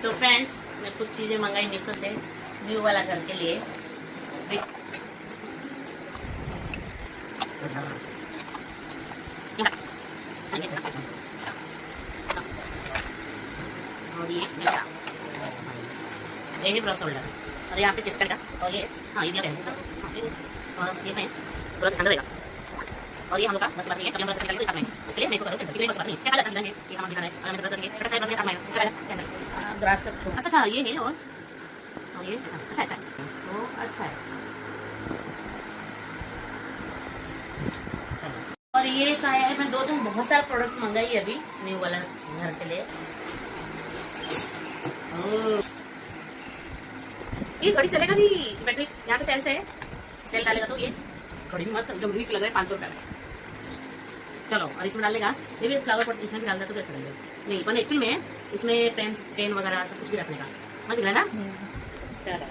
तो फ्रेंड्स, मैं कुछ चीजें मंगाई मीशो से न्यू वाला घर के लिए। और ये है ब्रश होल्डर, और यहाँ पे चिपकन का, और ये हाँ ये भी है, और ये थोड़ा सा ठंडा रहेगा। और ये हम लोग का बस बात नहीं है, कभी हम ब्रश निकालेंगे तो नहीं, इसलिए मैं इसको करूँ कैंसिल, बस बात नहीं है, क्या जाता है ये हम दिखा रहे हैं, और हम ब्रश करेंगे फटा से ब्रश सामने चलेगा ग्रास का छोटा। अच्छा ये है, और ये अच्छा अच्छा तो अच्छा है। और ये क्या है, मैं 2 दिन बहुत सारा प्रोडक्ट मंगाई है अभी न्यू वाला घर के लिए। ये घड़ी चलेगा भी, बैटरी यहाँ पे सेल डालेगा तो ये घड़ी भी मस्त एकदम वीक लग रहा है। 500 रुपये में चलो, और इसमें डालेगा ये भी फ्लावर पॉट, इसमें भी डालता तो अच्छा लगेगा। नहीं पर एक्चुअली में इसमें पेन वगैरह सब कुछ भी रखने का मत दिख रहा है ना। चलो